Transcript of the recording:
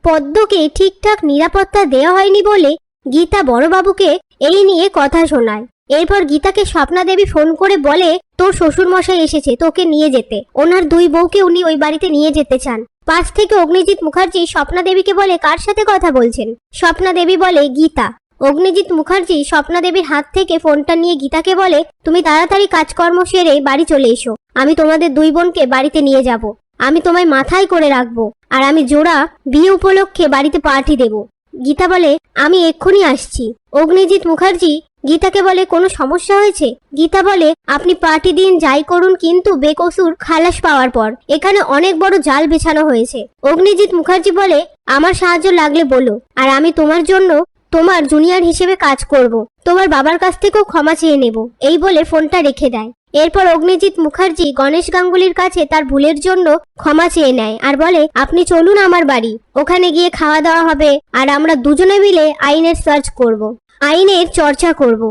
পদ্মকে ঠিকঠাক নিরাপত্তা দেওয়া হয়নি বলে গীতা বড়বাবুকে এই নিয়ে কথা শোনায়। এরপর গীতাকে স্বপ্না দেবী ফোন করে বলে, তোর শ্বশুর মশাই এসেছে তোকে নিয়ে যেতে, ওনার 2 বউকে উনি ওই বাড়িতে নিয়ে যেতে চান। পাশ থেকে অগ্নিজিৎ মুখার্জি স্বপ্না দেবীকে বলে, কার সাথে কথা বলছেন? স্বপ্না দেবী বলে, গীতা। অগ্নিজিৎ মুখার্জি স্বপ্না দেবীর হাত থেকে ফোনটা নিয়ে গীতাকে বলে, তুমি তাড়াতাড়ি কাজকর্ম সেরে বাড়ি চলে এসো, আমি তোমাদের 2 বোনকে বাড়িতে নিয়ে যাব, আমি তোমায় মাথায় করে রাখবো, আর আমি জোড়া বিয়ে উপলক্ষে বাড়িতে পার্টি দেব। গীতা বলে, আমি এক্ষুনি আসছি। অগ্নিজিৎ মুখার্জি গীতাকে বলে, কোনো সমস্যা হয়েছে? গীতা বলে, আপনি পার্টি দিন যাই করুন, কিন্তু বেকসুর খালাস পাওয়ার পর এখানে অনেক বড় জাল বেছানো হয়েছে। অগ্নিজিৎ মুখার্জি বলে, আমার সাহায্য লাগলে বলো, আর আমি তোমার জন্য তোমার জুনিয়র হিসেবে কাজ করব, তোমার বাবার কাছ থেকেও ক্ষমা চেয়ে নেব। এই বলে ফোনটা রেখে দেয়। এরপর অগ্নিজিৎ মুখার্জি গণেশ গাঙ্গুলির কাছে তার ভুলের জন্য ক্ষমা চেয়ে নেয় আর বলে, আপনি চলুন আমার বাড়ি, ওখানে গিয়ে খাওয়া দাওয়া হবে, আর আমরা দুজনে মিলে আইনের সার্চ করব, আইনের চর্চা করব।